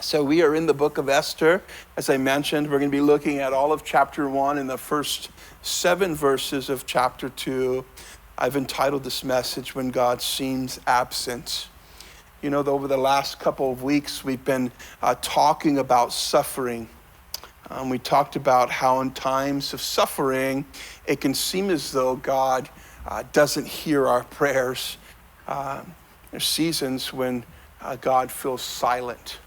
So we are in the Book of Esther. As I mentioned, we're going to be looking at all of chapter 1 and the first 7 verses of chapter 2. I've entitled this message, When God Seems Absent. You know, over the last couple of weeks, we've been talking about suffering. We talked about how in times of suffering, it can seem as though God doesn't hear our prayers. There's seasons when God feels silent.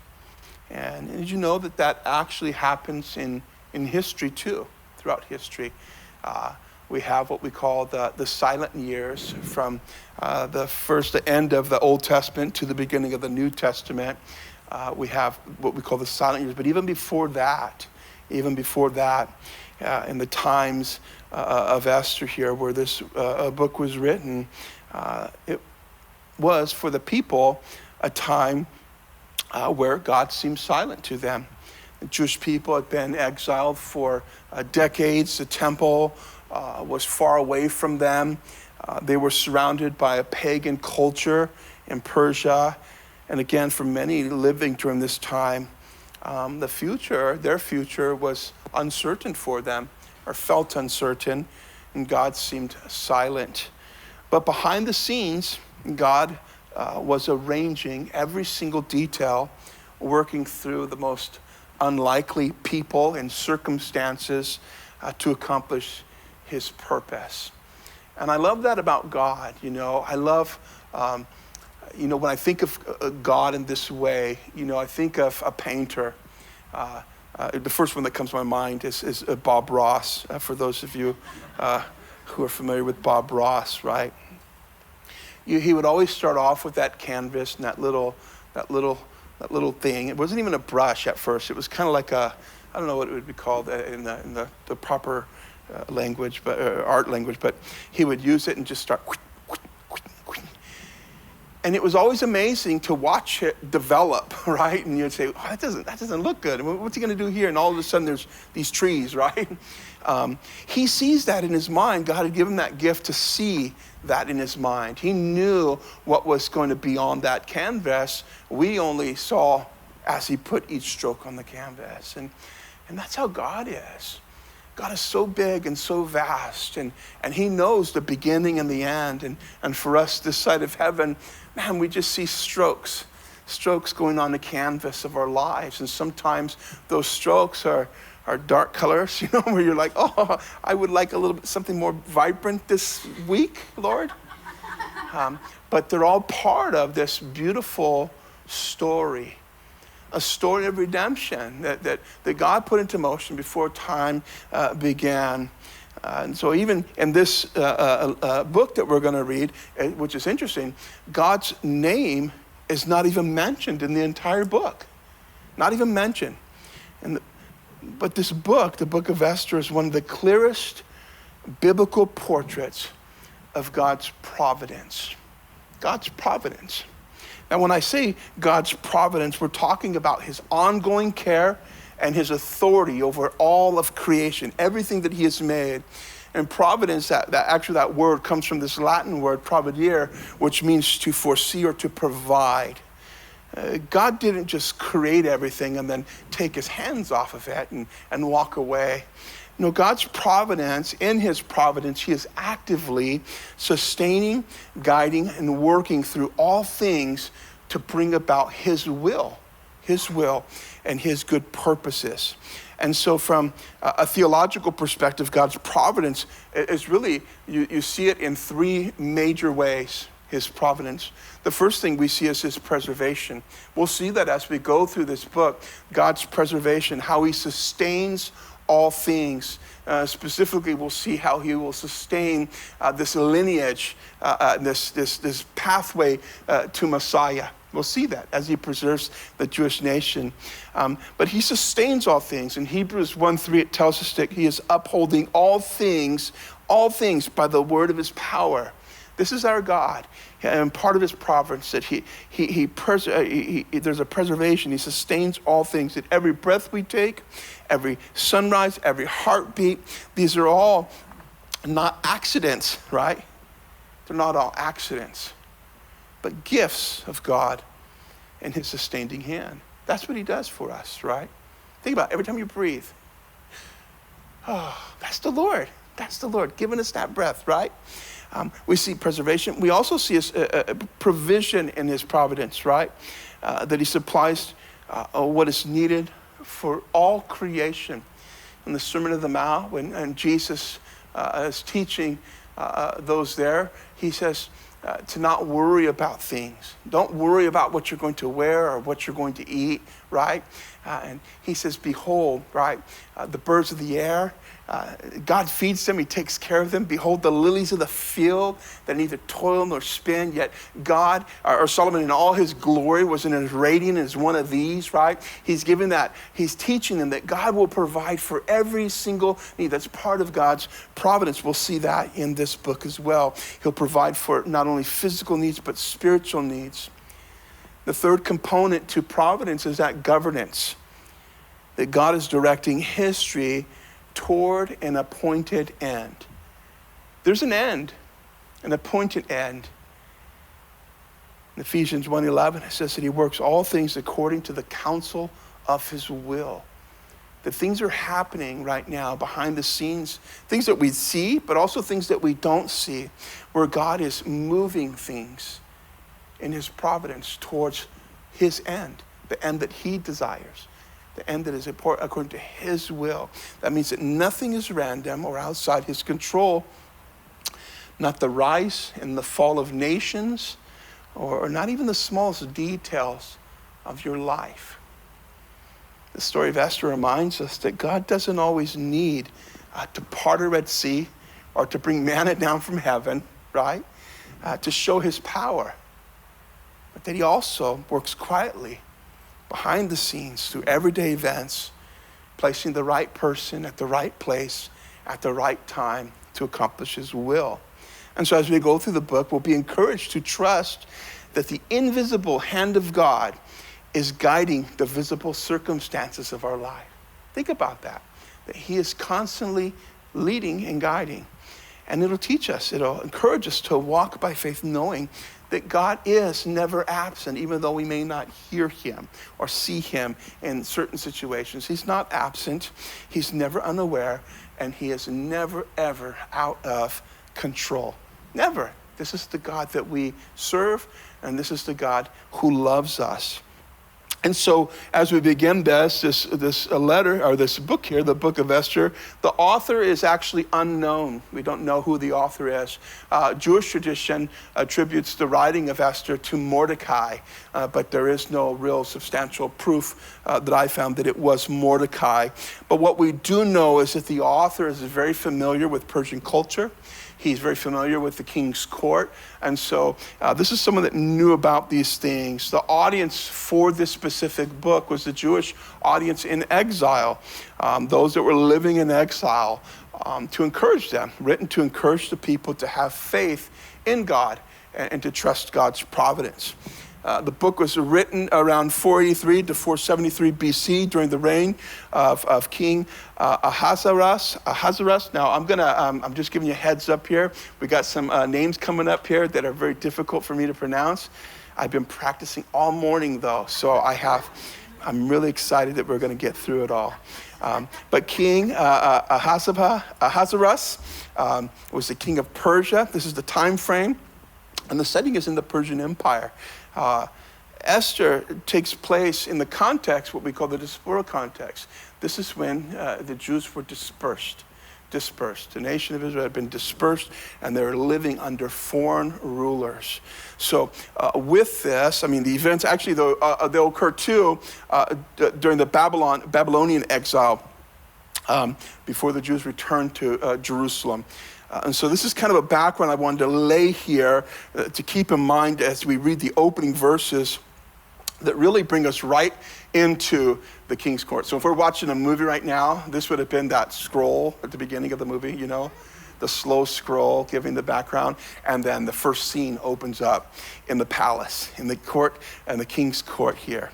And did you know that actually happens in history too, throughout history? We have what we call the silent years from the end of the Old Testament to the beginning of the New Testament. We have what we call the silent years. But even before that, in the times of Esther here, where this book was written, it was for the people a time where God seemed silent to them. The Jewish people had been exiled for decades. The temple was far away from them. They were surrounded by a pagan culture in Persia. And again, for many living during this time, their future was uncertain for them, or felt uncertain, and God seemed silent. But behind the scenes, God was arranging every single detail, working through the most unlikely people and circumstances to accomplish his purpose. And I love that about God. I love, when I think of God in this way, I think of a painter. The first one that comes to my mind is Bob Ross, for those of you who are familiar with Bob Ross, right? He would always start off with that canvas and that little thing. It wasn't even a brush at first. It was kind of like I don't know what it would be called in the proper language, but art language. But he would use it and just start. And it was always amazing to watch it develop, right? And you'd say, "Oh, that doesn't look good. What's he going to do here?" And all of a sudden, there's these trees, right? He sees that in his mind. God had given him that gift to see that in his mind. He knew what was going to be on that canvas. We only saw as he put each stroke on the canvas. And that's how God is. God is so big and so vast, and he knows the beginning and the end. And for us this side of heaven, man, we just see strokes going on the canvas of our lives. And sometimes those strokes are dark colors, where you're like, oh, I would like a little bit something more vibrant this week, Lord. But they're all part of this beautiful story, a story of redemption that God put into motion before time began. And so even in this book that we're going to read, which is interesting, God's name is not even mentioned in the entire book. Not even mentioned. But this book, the Book of Esther, is one of the clearest biblical portraits of God's providence. God's providence. Now, when I say God's providence, we're talking about his ongoing care and his authority over all of creation, everything that he has made. And providence, that word comes from this Latin word, providere, which means to foresee or to provide. God didn't just create everything and then take his hands off of it and walk away. No, God's providence, in his providence, he is actively sustaining, guiding, and working through all things to bring about his will and his good purposes. And so from a theological perspective, God's providence is really, you see it in 3 major ways. His providence. The first thing we see is his preservation. We'll see that as we go through this book, God's preservation, how he sustains all things. Specifically, we'll see how he will sustain this lineage, this pathway to Messiah. We'll see that as he preserves the Jewish nation. But he sustains all things. In Hebrews 1:3, it tells us that he is upholding all things by the word of his power. This is our God, and part of his providence that there's a preservation. He sustains all things. That every breath we take, every sunrise, every heartbeat, these are all not accidents, right? They're not all accidents, but gifts of God and his sustaining hand. That's what he does for us, right? Think about it. Every time you breathe, oh, that's the Lord. That's the Lord giving us that breath, right? We see preservation. We also see a provision in his providence, right? That he supplies what is needed for all creation. In the Sermon on the Mount, when Jesus is teaching those there, he says to not worry about things. Don't worry about what you're going to wear or what you're going to eat, right? And he says, behold, right, the birds of the air, God feeds them, he takes care of them. Behold, the lilies of the field that neither toil nor spin, yet God, or Solomon in all his glory was in his radiant as one of these, right? He's giving that, he's teaching them that God will provide for every single need. That's part of God's providence. We'll see that in this book as well. He'll provide for not only physical needs, but spiritual needs. The third component to providence is that governance, that God is directing history toward an appointed end. There's an end, an appointed end. In Ephesians 1:11, it says that he works all things according to the counsel of his will. That things are happening right now behind the scenes, things that we see, but also things that we don't see, where God is moving things in his providence towards his end, the end that he desires. The end that is important according to his will. That means that nothing is random or outside his control. Not the rise and the fall of nations, or not even the smallest details of your life. The story of Esther reminds us that God doesn't always need to part a Red Sea or to bring manna down from heaven, right? To show his power. But that he also works quietly behind the scenes through everyday events, placing the right person at the right place at the right time to accomplish his will. And so as we go through the book, we'll be encouraged to trust that the invisible hand of God is guiding the visible circumstances of our life. Think about that he is constantly leading and guiding. And it'll teach us, it'll encourage us to walk by faith, knowing that God is never absent, even though we may not hear him or see him in certain situations. He's not absent, he's never unaware, and he is never, ever out of control. Never. This is the God that we serve, and this is the God who loves us. And so as we begin this letter, or this book here, the Book of Esther, the author is actually unknown. We don't know who the author is. Jewish tradition attributes the writing of Esther to Mordecai, but there is no real substantial proof that I found that it was Mordecai. But what we do know is that the author is very familiar with Persian culture. He's very familiar with the king's court. And so this is someone that knew about these things. The audience for this specific book was the Jewish audience in exile, those that were living in exile, to encourage them, written to encourage the people to have faith in God and to trust God's providence. The book was written around 483 to 473 BC during the reign of King Ahasuerus. Now, I'm just giving you a heads up here. We got some names coming up here that are very difficult for me to pronounce. I've been practicing all morning, though, so I'm really excited that we're going to get through it all. But King Ahasuerus was the king of Persia. This is the time frame, and the setting is in the Persian Empire. Esther takes place in the context, what we call the diaspora context. This is when the Jews were dispersed. The nation of Israel had been dispersed, and they were living under foreign rulers. So with this, the events actually, they'll occur too during the Babylonian exile before the Jews returned to Jerusalem. And so this is kind of a background I wanted to lay here to keep in mind as we read the opening verses that really bring us right into the king's court. So if we're watching a movie right now, this would have been that scroll at the beginning of the movie, the slow scroll giving the background. And then the first scene opens up in the palace, in the court, and the king's court here.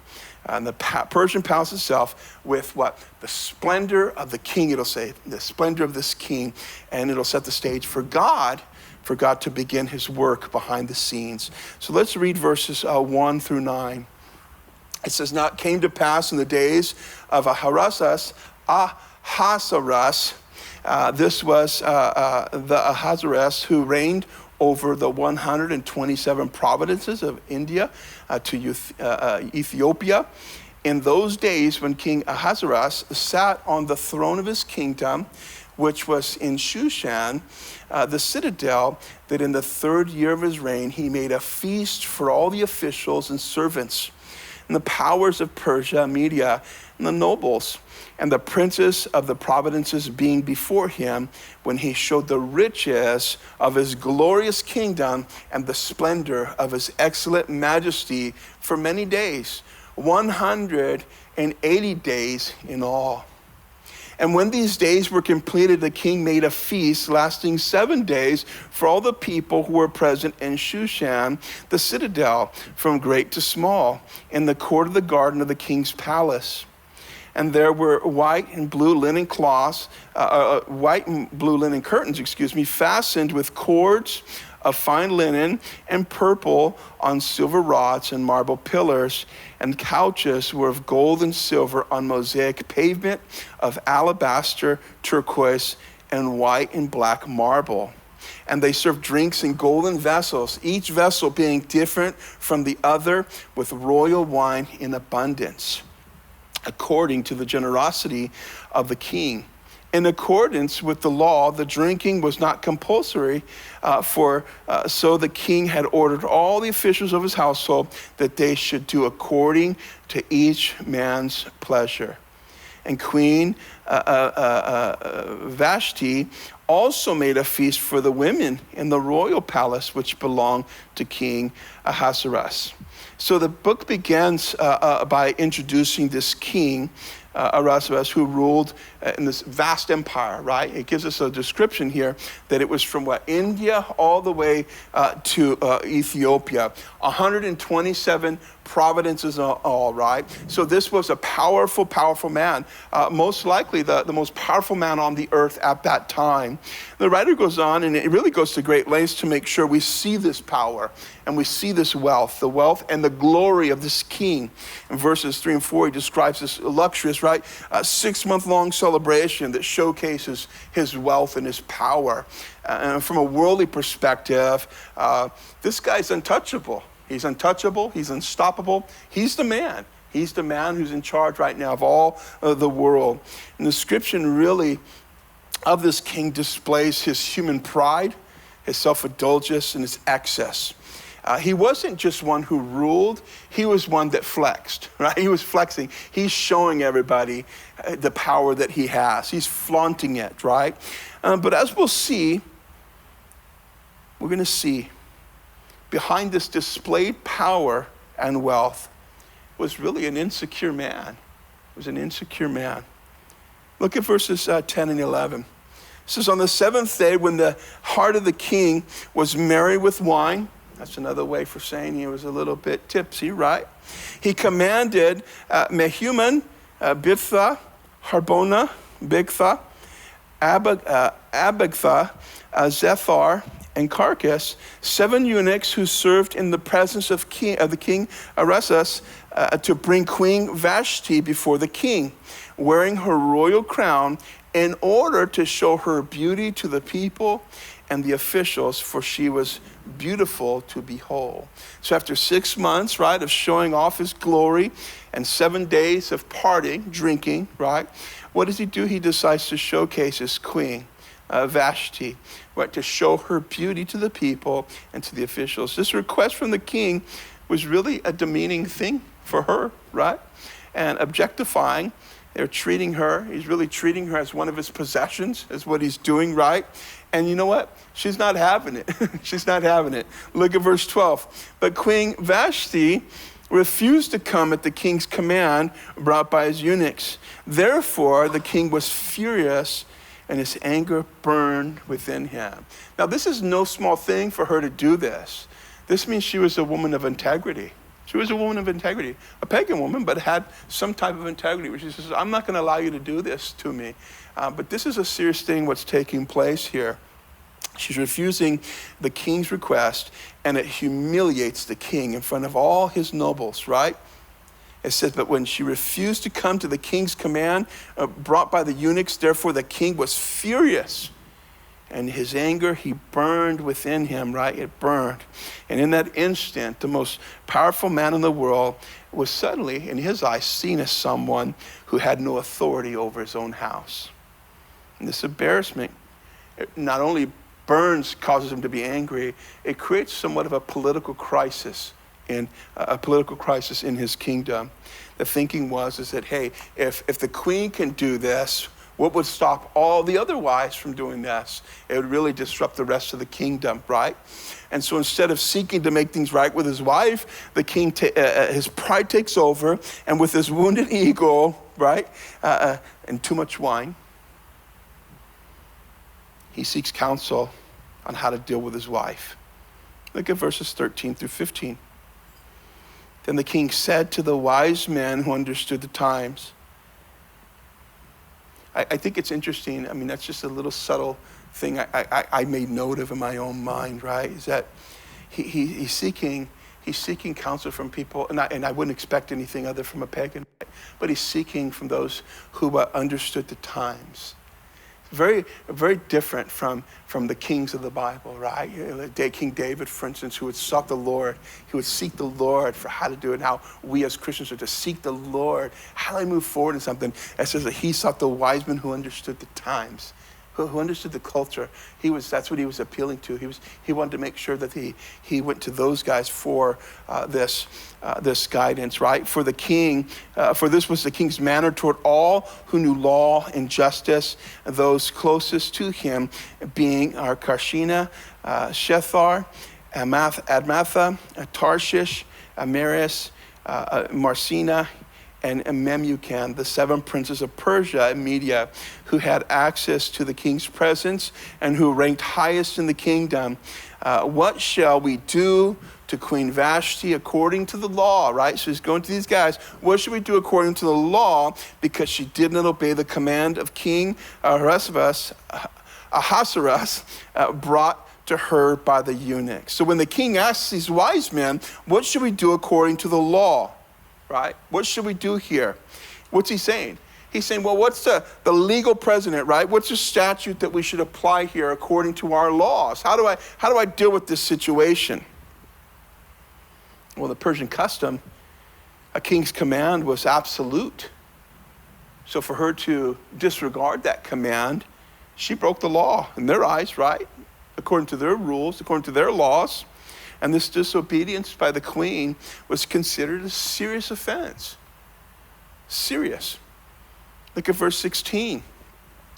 And the Persian palace itself with what? The splendor of the king, it'll say, the splendor of this king, and it'll set the stage for God to begin his work behind the scenes. So let's read verses 1 through 9. It says, now it came to pass in the days of Ahasuerus, this was the Ahasuerus who reigned over the 127 provinces of India to Ethiopia. In those days when King Ahasuerus sat on the throne of his kingdom, which was in Shushan, the citadel, that in the 3rd year of his reign, he made a feast for all the officials and servants, and the powers of Persia, Media, and the nobles, and the princes of the provinces being before him, when he showed the riches of his glorious kingdom and the splendor of his excellent majesty for many days, 180 days in all. And when these days were completed, the king made a feast lasting 7 days for all the people who were present in Shushan, the citadel, from great to small, in the court of the garden of the king's palace. And there were white and blue linen cloths, white and blue linen curtains, fastened with cords of fine linen and purple on silver rods and marble pillars, and couches were of gold and silver on mosaic pavement of alabaster, turquoise, and white and black marble. And they served drinks in golden vessels, each vessel being different from the other, with royal wine in abundance, according to the generosity of the king. In accordance with the law, the drinking was not compulsory, so the king had ordered all the officials of his household that they should do according to each man's pleasure. And Queen Vashti also made a feast for the women in the royal palace, which belonged to King Ahasuerus. So the book begins by introducing this king, Ahasuerus, who ruled in this vast empire, right? It gives us a description here that it was from India all the way to Ethiopia, 127 provinces all, right? So this was a powerful, powerful man, most likely the most powerful man on the earth at that time. The writer goes on, and it really goes to great lengths to make sure we see this power and we see this wealth, the wealth and the glory of this king. In verses 3 and 4, he describes this luxurious, right, 6-month-long celebration that showcases his wealth and his power. And from a worldly perspective, this guy's untouchable. He's untouchable. He's unstoppable. He's the man. He's the man who's in charge right now of all the world. And the description really of this king displays his human pride, his self-indulgence, and his excess. He wasn't just one who ruled, he was one that flexed, right? He was flexing. He's showing everybody the power that he has. He's flaunting it, right? But as we'll see, we're going to see behind this displayed power and wealth was really an insecure man. It was an insecure man. Look at verses 10 and 11. It says, on the 7th day, when the heart of the king was merry with wine, that's another way for saying he was a little bit tipsy, right? He commanded Mehuman, Bigtha, Harbona, Bigtha, Abagtha, Zethar, and Carcass, 7 eunuchs who served in the presence of the king Ahasuerus, to bring Queen Vashti before the king, wearing her royal crown, in order to show her beauty to the people and the officials, for she was beautiful to behold. So after 6 months, right, of showing off his glory and 7 days of partying, drinking, right, what does he do? He decides to showcase his queen, Vashti, right, to show her beauty to the people and to the officials. This request from the king was really a demeaning thing for her, right, and objectifying. They're treating her, he's really treating her as one of his possessions, is what he's doing, right? And you know what? She's not having it. She's not having it. Look at verse 12. But Queen Vashti refused to come at the king's command brought by his eunuchs. Therefore, the king was furious, and his anger burned within him. Now, this is no small thing for her to do this. This means she was a woman of integrity. She was a woman of integrity, a pagan woman, but had some type of integrity, where she says, I'm not going to allow you to do this to me. But this is a serious thing what's taking place here. She's refusing the king's request, and it humiliates the king in front of all his nobles, right? It says, but when she refused to come to the king's command, brought by the eunuchs, therefore the king was furious. And his anger, he burned within him, right? It burned. And in that instant, the most powerful man in the world was suddenly, in his eyes, seen as someone who had no authority over his own house. And this embarrassment not only causes him to be angry, it creates somewhat of a political crisis in his kingdom. The thinking is that, hey, if the queen can do this, what would stop all the other wives from doing this? It would really disrupt the rest of the kingdom, right? And so instead of seeking to make things right with his wife, the king, his pride takes over, and with his wounded ego, right, and too much wine, he seeks counsel on how to deal with his wife. Look at verses 13 through 15. Then the king said to the wise men who understood the times. I think it's interesting. I mean, that's just a little subtle thing I made note of in my own mind, right? Is that he's seeking counsel from people, and I wouldn't expect anything other from a pagan, but he's seeking from those who understood the times. Very, very different from the kings of the Bible, right? King David, for instance, who would sought the Lord. He would seek the Lord for how to do it, and how we as Christians are to seek the Lord. How do I move forward in something? It says that he sought the wise men who understood the times, who understood the culture. That's what he was appealing to. He wanted to make sure that he went to those guys for this guidance, right? For the king, for this was the king's manner toward all who knew law and justice, those closest to him being Karshina, Shethar, Admatha, Tarshish, Amaris, Marcina, and Memucan, the 7 princes of Persia and Media, who had access to the king's presence and who ranked highest in the kingdom. What shall we do to Queen Vashti according to the law, right? So he's going to these guys. What should we do according to the law? Because she did not obey the command of King Ahasuerus, brought to her by the eunuchs. So when the king asks these wise men, what should we do according to the law? Right? What should we do here? What's he saying? He's saying, well, what's the legal precedent, right? What's the statute that we should apply here according to our laws? How do I deal with this situation? Well, the Persian custom, a king's command was absolute. So for her to disregard that command, she broke the law in their eyes, right? According to their rules, according to their laws. And this disobedience by the queen was considered a serious offense. Serious. Look at verse 16.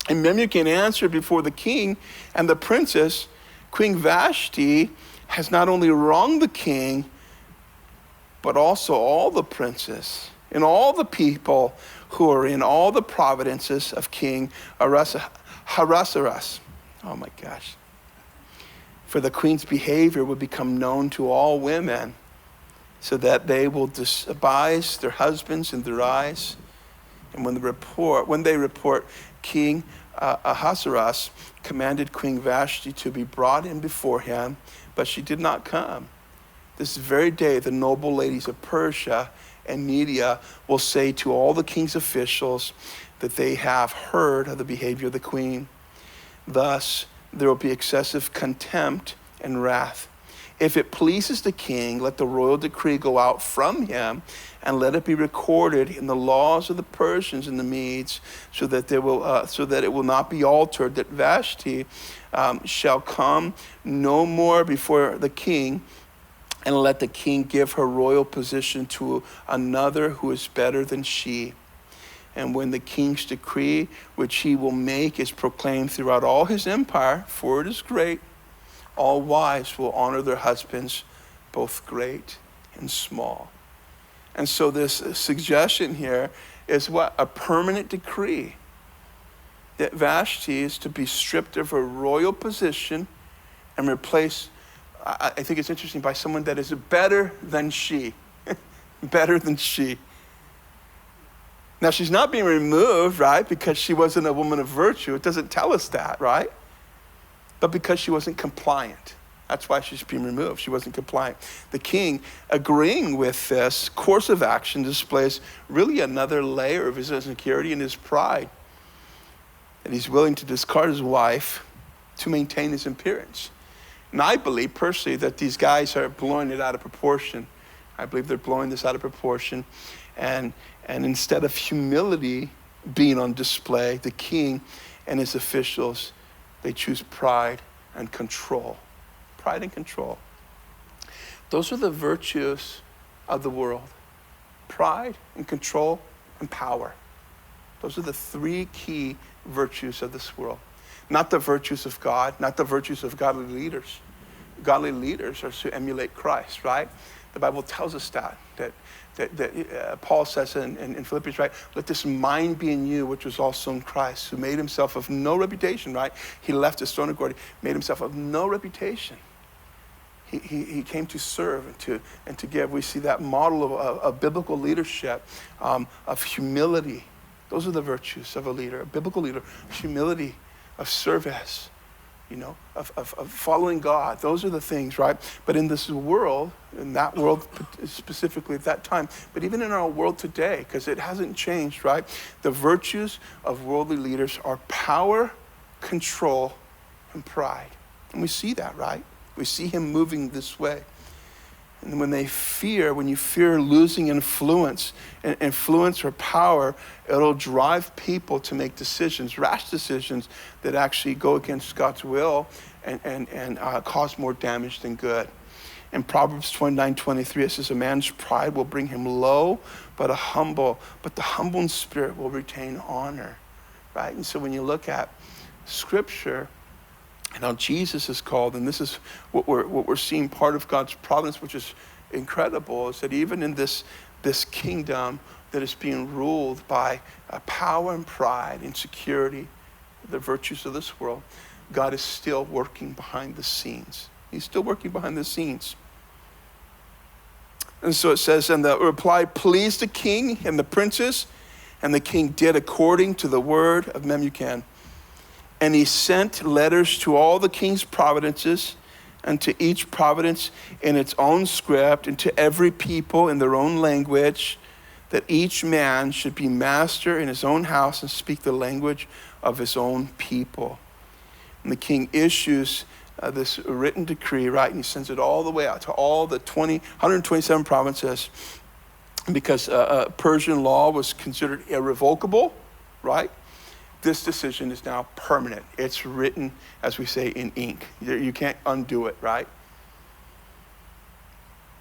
And Memucan answered before the king and the princess, Queen Vashti has not only wronged the king, but also all the princes and all the people who are in all the provinces of King Ahasuerus. Oh my gosh. For the queen's behavior would become known to all women, so that they will despise their husbands in their eyes. And when they report, King Ahasuerus commanded Queen Vashti to be brought in before him, but she did not come. This very day, the noble ladies of Persia and Media will say to all the king's officials that they have heard of the behavior of the queen. Thus, there will be excessive contempt and wrath. If it pleases the king, let the royal decree go out from him, and let it be recorded in the laws of the Persians and the Medes, so that it will not be altered, that Vashti shall come no more before the king, and let the king give her royal position to another who is better than she. And when the king's decree, which he will make, is proclaimed throughout all his empire, for it is great, all wives will honor their husbands, both great and small. And so this suggestion here is what? A permanent decree that Vashti is to be stripped of her royal position and replaced, I think it's interesting, by someone that is better than she. Better than she. Now, she's not being removed, right, because she wasn't a woman of virtue. It doesn't tell us that, right? But because she wasn't compliant. That's why she's being removed. She wasn't compliant. The king, agreeing with this course of action, displays really another layer of his insecurity and his pride. And he's willing to discard his wife to maintain his appearance. And I believe personally that these guys are blowing it out of proportion. I believe they're blowing this out of proportion. And instead of humility being on display, the king and his officials, they choose pride and control. Pride and control. Those are the virtues of the world. Pride and control and power. Those are the three key virtues of this world. Not the virtues of God, not the virtues of godly leaders. Godly leaders are to emulate Christ, right? The Bible tells us that Paul says in Philippians, right? Let this mind be in you, which was also in Christ, who made himself of no reputation, right? He left his throne of glory, made himself of no reputation. He came to serve and to give. We see that model of biblical leadership, of humility. Those are the virtues of a leader, a biblical leader. Humility, of service, of following God. Those are the things, right? But in this world, in that world specifically at that time, but even in our world today, because it hasn't changed, right? The virtues of worldly leaders are power, control, and pride. And we see that, right? We see him moving this way. And when you fear losing influence or power, it'll drive people to make decisions, rash decisions that actually go against God's will and cause more damage than good. In Proverbs 29:23, it says, a man's pride will bring him low, but the humble in spirit will retain honor, right? And so when you look at Scripture, and how Jesus is called, and this is what we're seeing, part of God's providence, which is incredible, is that even in this kingdom that is being ruled by power and pride, insecurity, the virtues of this world, God is still working behind the scenes. He's still working behind the scenes. And so it says, and the reply pleased the king and the princes, and the king did according to the word of Memucan. And he sent letters to all the king's providences, and to each providence in its own script, and to every people in their own language, that each man should be master in his own house and speak the language of his own people. And the king issues this written decree, right? And he sends it all the way out to all the 127 provinces, because Persian law was considered irrevocable, right? This decision is now permanent. It's written, as we say, in ink. You can't undo it, right?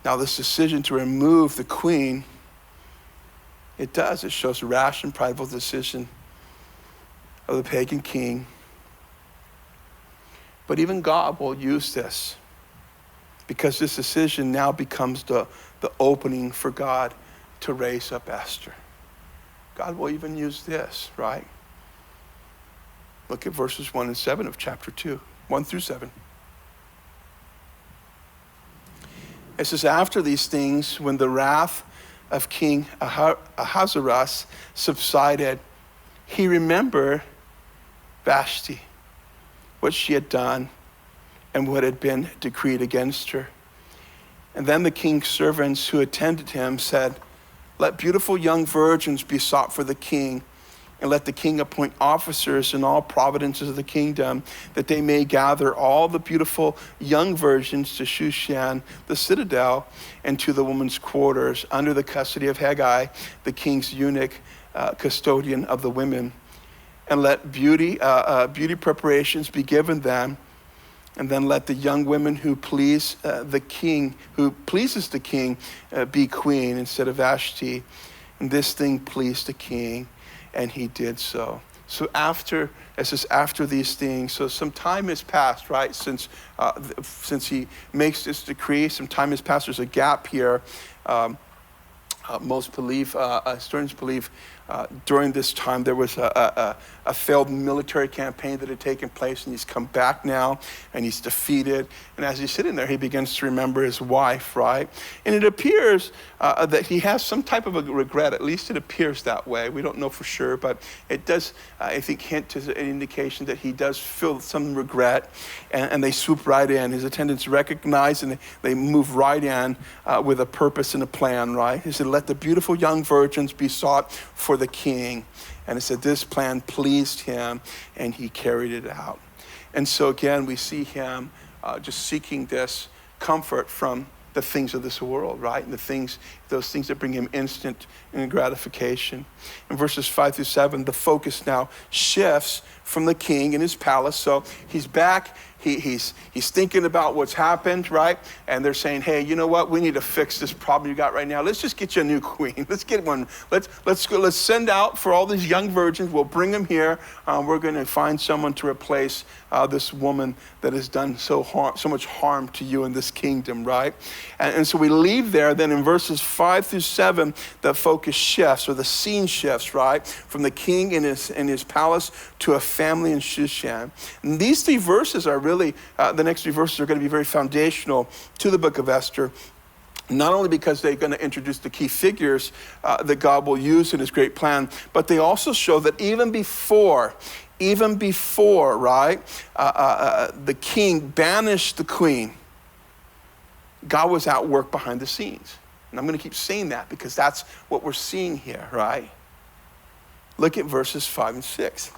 Now, this decision to remove the queen, it shows a rash and prideful decision of the pagan king. But even God will use this, because this decision now becomes the opening for God to raise up Esther. God will even use this, right? Look at verses 1 and 7 of chapter 2, 1 through 7. It says, after these things, when the wrath of King Ahasuerus subsided, he remembered Vashti, what she had done and what had been decreed against her. And then the king's servants who attended him said, let beautiful young virgins be sought for the king, and let the king appoint officers in all provinces of the kingdom, that they may gather all the beautiful young virgins to Shushan, the citadel, and to the women's quarters, under the custody of Haggai, the king's eunuch, custodian of the women. And let beauty preparations be given them, and then let the young women who pleases the king, be queen instead of Vashti. And this thing pleased the king, and he did so. So after these things, so some time has passed, right? Since he makes this decree, some time has passed. There's a gap here. Most historians believe, during this time, there was a failed military campaign that had taken place, and he's come back now, and he's defeated. And as he's sitting there, he begins to remember his wife, right? And it appears that he has some type of a regret. At least it appears that way. We don't know for sure, but it does, I think, hint to an indication that he does feel some regret. And they swoop right in. His attendants recognize, and they move right in with a purpose and a plan, right? He said, let the beautiful young virgins be sought for the king. And it said this plan pleased him, and he carried it out. And so again, we see him just seeking this comfort from the things of this world, right? And those things that bring him instant gratification. In verses 5 through 7, the focus now shifts from the king and his palace. So he's back. He's thinking about what's happened, right? And they're saying, hey, you know what? We need to fix this problem you got right now. Let's just get you a new queen. Let's get one. Let's send out for all these young virgins. We'll bring them here. We're going to find someone to replace this woman that has done so much harm to you in this kingdom, right? And so we leave there. Then in verses 5 through 7, the focus shifts, or the scene shifts, right? From the king in his palace to a family in Shushan. And these three verses are really, the next three verses are going to be very foundational to the book of Esther. Not only because they're going to introduce the key figures that God will use in his great plan, but they also show that even before, right, the king banished the queen, God was at work behind the scenes. And I'm going to keep saying that because that's what we're seeing here, right? Look at verses 5 and 6.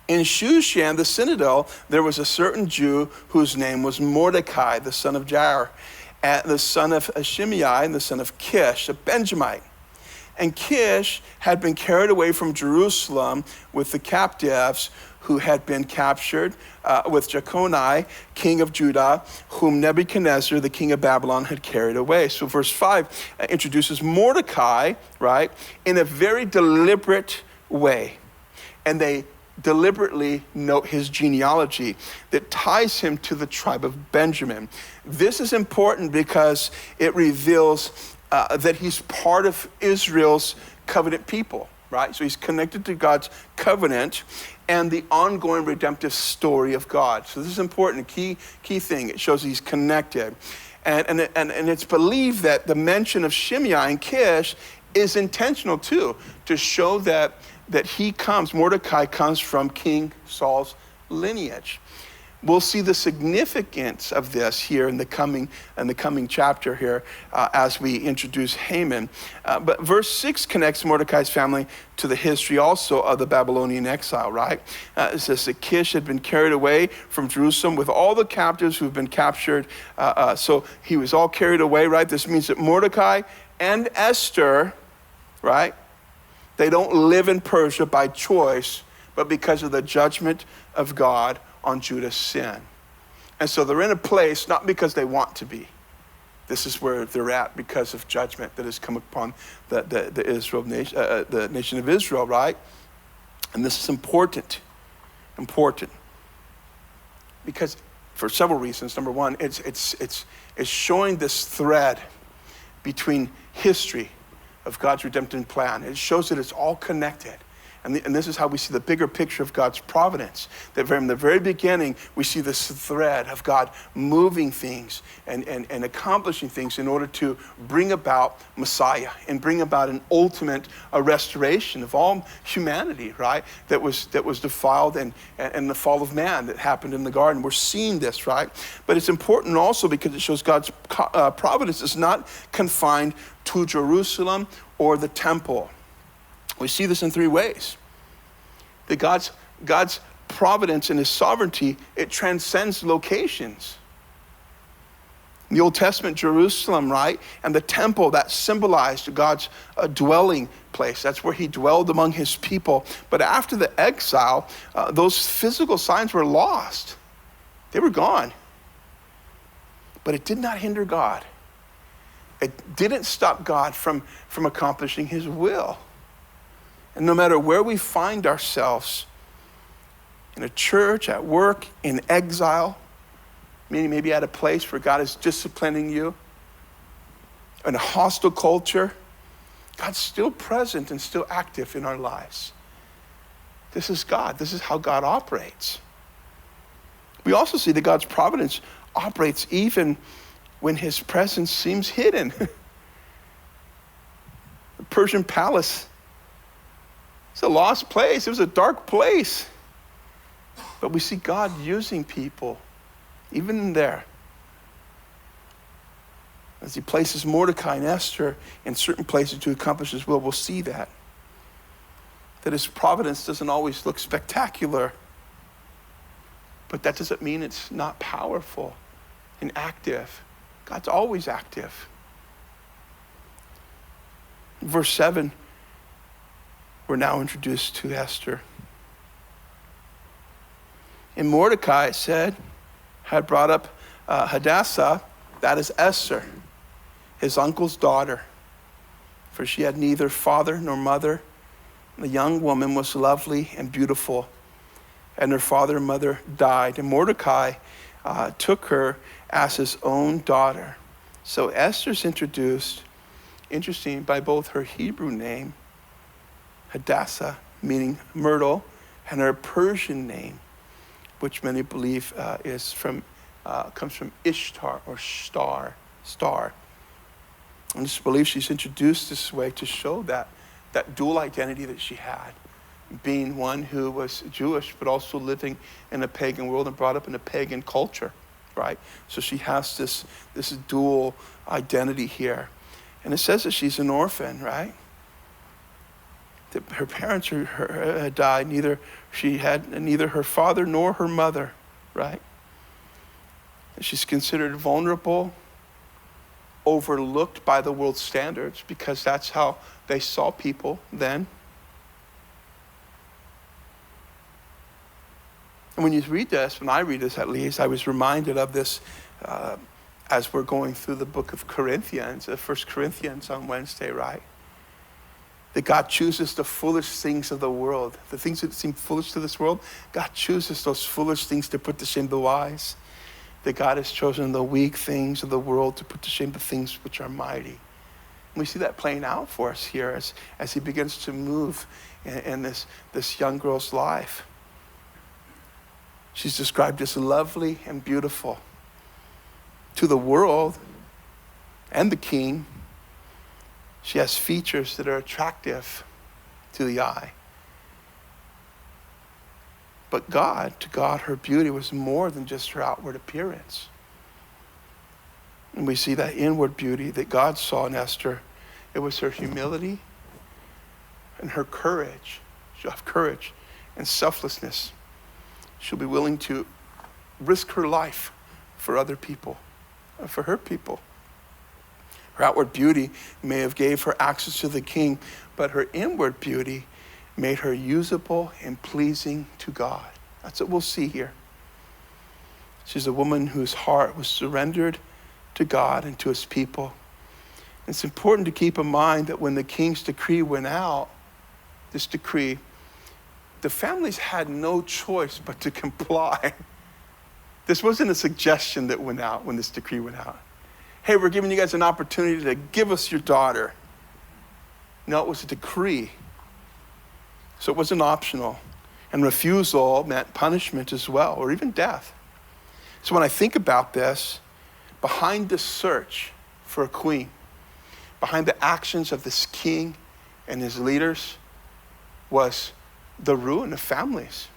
In Shushan, the citadel, there was a certain Jew whose name was Mordecai, the son of Jair, and the son of Shimei, and the son of Kish, a Benjamite. And Kish had been carried away from Jerusalem with the captives who had been captured with Jeconiah, king of Judah, whom Nebuchadnezzar, the king of Babylon, had carried away. So verse 5 introduces Mordecai, right, in a very deliberate way. And they deliberately note his genealogy that ties him to the tribe of Benjamin. This is important because it reveals that he's part of Israel's covenant people, right? So he's connected to God's covenant and the ongoing redemptive story of God. So this is important, a key thing. It shows he's connected. And it's believed that the mention of Shimei and Kish is intentional too, to show that Mordecai comes from King Saul's lineage. We'll see the significance of this here in the coming chapter here as we introduce Haman. But verse 6 connects Mordecai's family to the history also of the Babylonian exile, right? It says that Kish had been carried away from Jerusalem with all the captives who've been captured. So he was all carried away, right? This means that Mordecai and Esther, right? They don't live in Persia by choice, but because of the judgment of God on Judah's sin. And so they're in a place, not because they want to be. This is where they're at because of judgment that has come upon the nation of Israel, right? And this is important. Because for several reasons. Number one, it's showing this thread between history of God's redemptive plan. It shows that it's all connected. And this is how we see the bigger picture of God's providence. That from the very beginning, we see this thread of God moving things and accomplishing things in order to bring about Messiah and bring about an ultimate restoration of all humanity, right? That was defiled and the fall of man that happened in the garden. We're seeing this, right? But it's important also because it shows God's providence is not confined to Jerusalem or the temple. We see this in three ways. That God's providence and his sovereignty, it transcends locations. In the Old Testament, Jerusalem, right? And the temple, that symbolized God's dwelling place. That's where he dwelled among his people. But after the exile, those physical signs were lost. They were gone. But it did not hinder God. It didn't stop God from accomplishing his will. And no matter where we find ourselves, in a church, at work, in exile, meaning maybe at a place where God is disciplining you, in a hostile culture, God's still present and still active in our lives. This is God. This is how God operates. We also see that God's providence operates even when his presence seems hidden. The Persian palace, it's a lost place. It was a dark place. But we see God using people, even in there. As he places Mordecai and Esther in certain places to accomplish his will, we'll see that. That his providence doesn't always look spectacular. But that doesn't mean it's not powerful and active. God's always active. In verse 7, we're now introduced to Esther. And Mordecai had brought up Hadassah, that is Esther, his uncle's daughter, for she had neither father nor mother. The young woman was lovely and beautiful, and her father and mother died. And Mordecai took her as his own daughter. So Esther's introduced, interesting, by both her Hebrew name, Hadassah, meaning myrtle, and her Persian name, which many believe comes from Ishtar or star. And just believe she's introduced this way to show that dual identity that she had, being one who was Jewish, but also living in a pagan world and brought up in a pagan culture, right? So she has this dual identity here. And it says that she's an orphan, right? That her parents had died. She had neither her father nor her mother, right? She's considered vulnerable, overlooked by the world's standards, because that's how they saw people then. And when you read this, when I read this at least, I was reminded of this as we're going through the book of Corinthians, 1 Corinthians on Wednesday, right? That God chooses the foolish things of the world. The things that seem foolish to this world, God chooses those foolish things to put to shame the wise. That God has chosen the weak things of the world to put to shame the things which are mighty. And we see that playing out for us here as he begins to move in this young girl's life. She's described as lovely and beautiful. To the world and the king, she has features that are attractive to the eye. But to God, her beauty was more than just her outward appearance. And we see that inward beauty that God saw in Esther. It was her humility and her courage. She'll have courage and selflessness. She'll be willing to risk her life for other people, for her people. Her outward beauty may have gave her access to the king, but her inward beauty made her usable and pleasing to God. That's what we'll see here. She's a woman whose heart was surrendered to God and to his people. It's important to keep in mind that when the king's decree went out, this decree, the families had no choice but to comply. This wasn't a suggestion that went out when this decree went out. Hey, we're giving you guys an opportunity to give us your daughter. No, it was a decree. So it wasn't optional. And refusal meant punishment as well, or even death. So when I think about this, behind the search for a queen, behind the actions of this king and his leaders, was the ruin of families,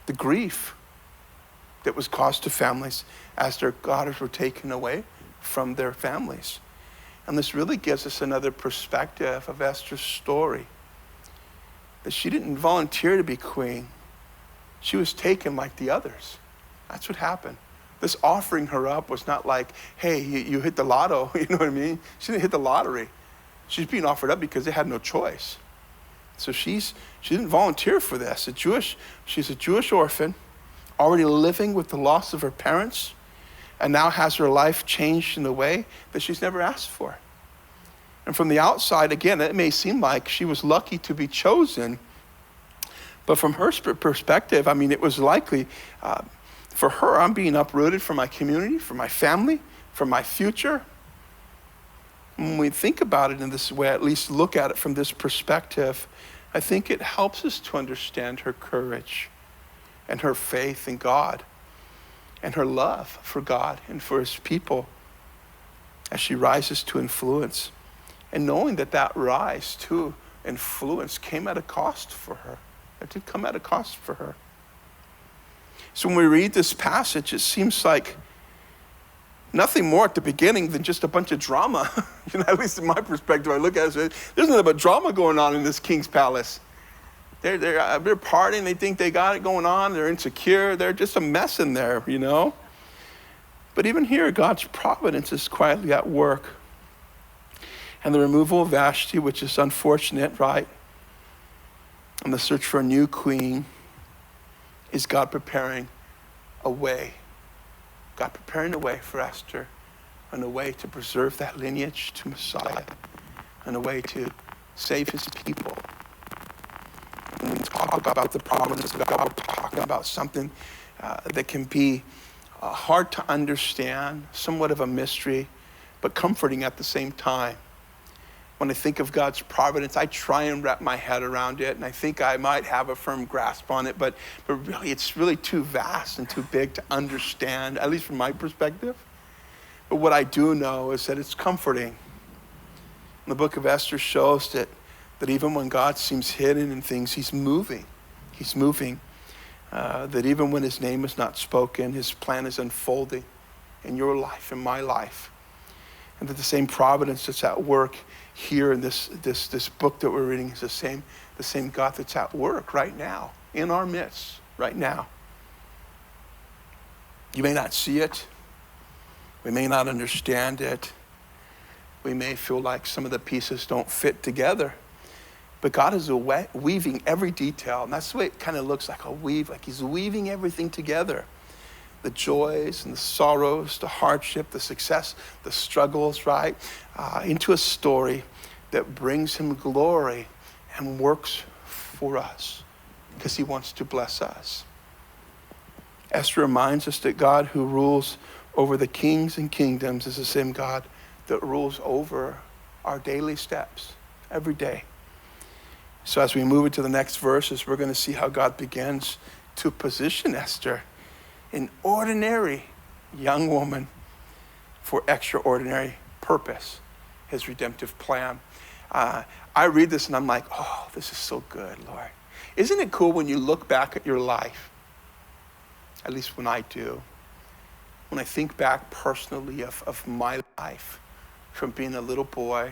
the grief that was caused to families as their daughters were taken away from their families. And this really gives us another perspective of Esther's story. That she didn't volunteer to be queen. She was taken like the others. That's what happened. This offering her up was not like, hey, you hit the lotto, you know what I mean? She didn't hit the lottery. She's being offered up because they had no choice. So she didn't volunteer for this. She's a Jewish orphan, already living with the loss of her parents, and now has her life changed in a way that she's never asked for. And from the outside, again, it may seem like she was lucky to be chosen, but from her perspective, I mean, it was likely, for her, I'm being uprooted from my community, from my family, from my future. When we think about it in this way, at least look at it from this perspective, I think it helps us to understand her courage and her faith in God and her love for God and for his people as she rises to influence. And knowing that that rise to influence came at a cost for her. It did come at a cost for her. So when we read this passage, it seems like nothing more at the beginning than just a bunch of drama. At least in my perspective, I look at it, there's nothing but drama going on in this king's palace. They're partying, they think they got it going on, they're insecure, they're just a mess in there, But even here, God's providence is quietly at work. And the removal of Vashti, which is unfortunate, right? And the search for a new queen is God preparing a way. God preparing a way for Esther, and a way to preserve that lineage to Messiah, and a way to save his people. When we talk about the providence of God, we're talking about something that can be hard to understand, somewhat of a mystery, but comforting at the same time. When I think of God's providence, I try and wrap my head around it, and I think I might have a firm grasp on it, but really, it's really too vast and too big to understand, at least from my perspective. But what I do know is that it's comforting. The Book of Esther shows that even when God seems hidden in things, he's moving. He's moving. That even when his name is not spoken, his plan is unfolding in your life, in my life. And that the same providence that's at work here in this book that we're reading is the same God that's at work right now, in our midst, right now. You may not see it. We may not understand it. We may feel like some of the pieces don't fit together. But God is weaving every detail. And that's the way it kind of looks like, a weave, like he's weaving everything together. The joys and the sorrows, the hardship, the success, the struggles, right? Into a story that brings him glory and works for us because he wants to bless us. Esther reminds us that God who rules over the kings and kingdoms is the same God that rules over our daily steps every day. So as we move into the next verses, we're going to see how God begins to position Esther, an ordinary young woman, for extraordinary purpose, his redemptive plan. I read this and I'm like, oh, this is so good, Lord. Isn't it cool when you look back at your life? At least when I do. When I think back personally of my life, from being a little boy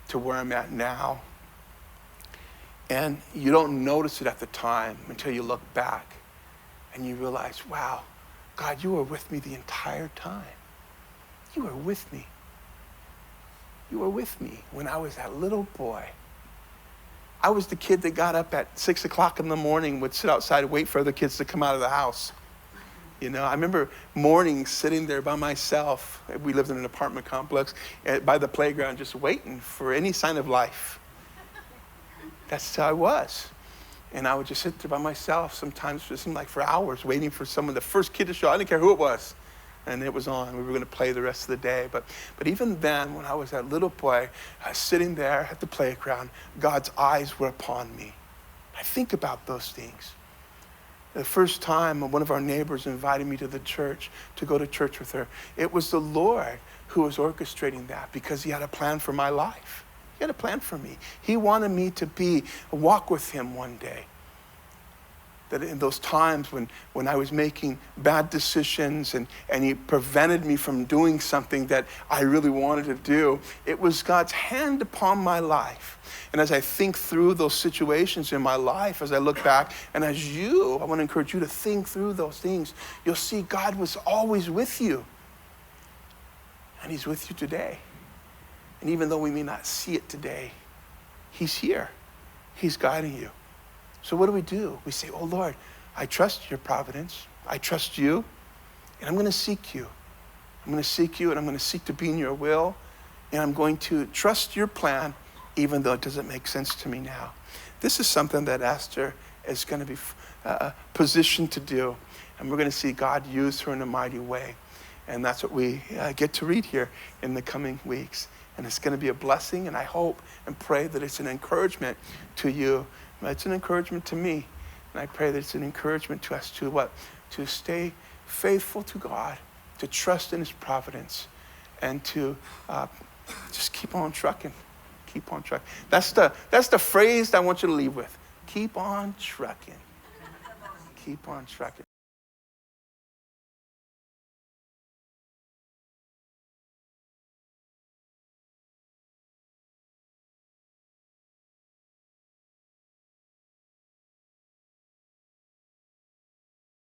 to where I'm at now. And you don't notice it at the time until you look back and you realize, wow, God, you were with me the entire time. You were with me. You were with me when I was that little boy. I was the kid that got up at 6 o'clock in the morning, would sit outside and wait for other kids to come out of the house. I remember mornings sitting there by myself. We lived in an apartment complex by the playground, just waiting for any sign of life. That's how I was. And I would just sit there by myself, sometimes it seemed like for hours, waiting for the first kid to show. I didn't care who it was. And it was on. We were going to play the rest of the day. But even then, when I was that little boy, sitting there at the playground, God's eyes were upon me. I think about those things. The first time one of our neighbors invited me to the church, to go to church with her, it was the Lord who was orchestrating that because he had a plan for my life. He had a plan for me. He wanted me to walk with him one day. That in those times when I was making bad decisions and he prevented me from doing something that I really wanted to do, it was God's hand upon my life. And as I think through those situations in my life, as I look back, and I want to encourage you to think through those things, you'll see God was always with you. And he's with you today. And even though we may not see it today, he's here. He's guiding you. So what do? We say, oh Lord, I trust your providence. I trust you, and I'm going to seek you. I'm going to seek you, and I'm going to seek to be in your will, and I'm going to trust your plan, even though it doesn't make sense to me now. This is something that Esther is going to be positioned to do, and we're going to see God use her in a mighty way. And that's what we get to read here in the coming weeks. And it's going to be a blessing, and I hope and pray that it's an encouragement to you. It's an encouragement to me. And I pray that it's an encouragement to us to what? To stay faithful to God, to trust in his providence, and to just keep on trucking. Keep on trucking. That's the phrase that I want you to leave with. Keep on trucking. Keep on trucking.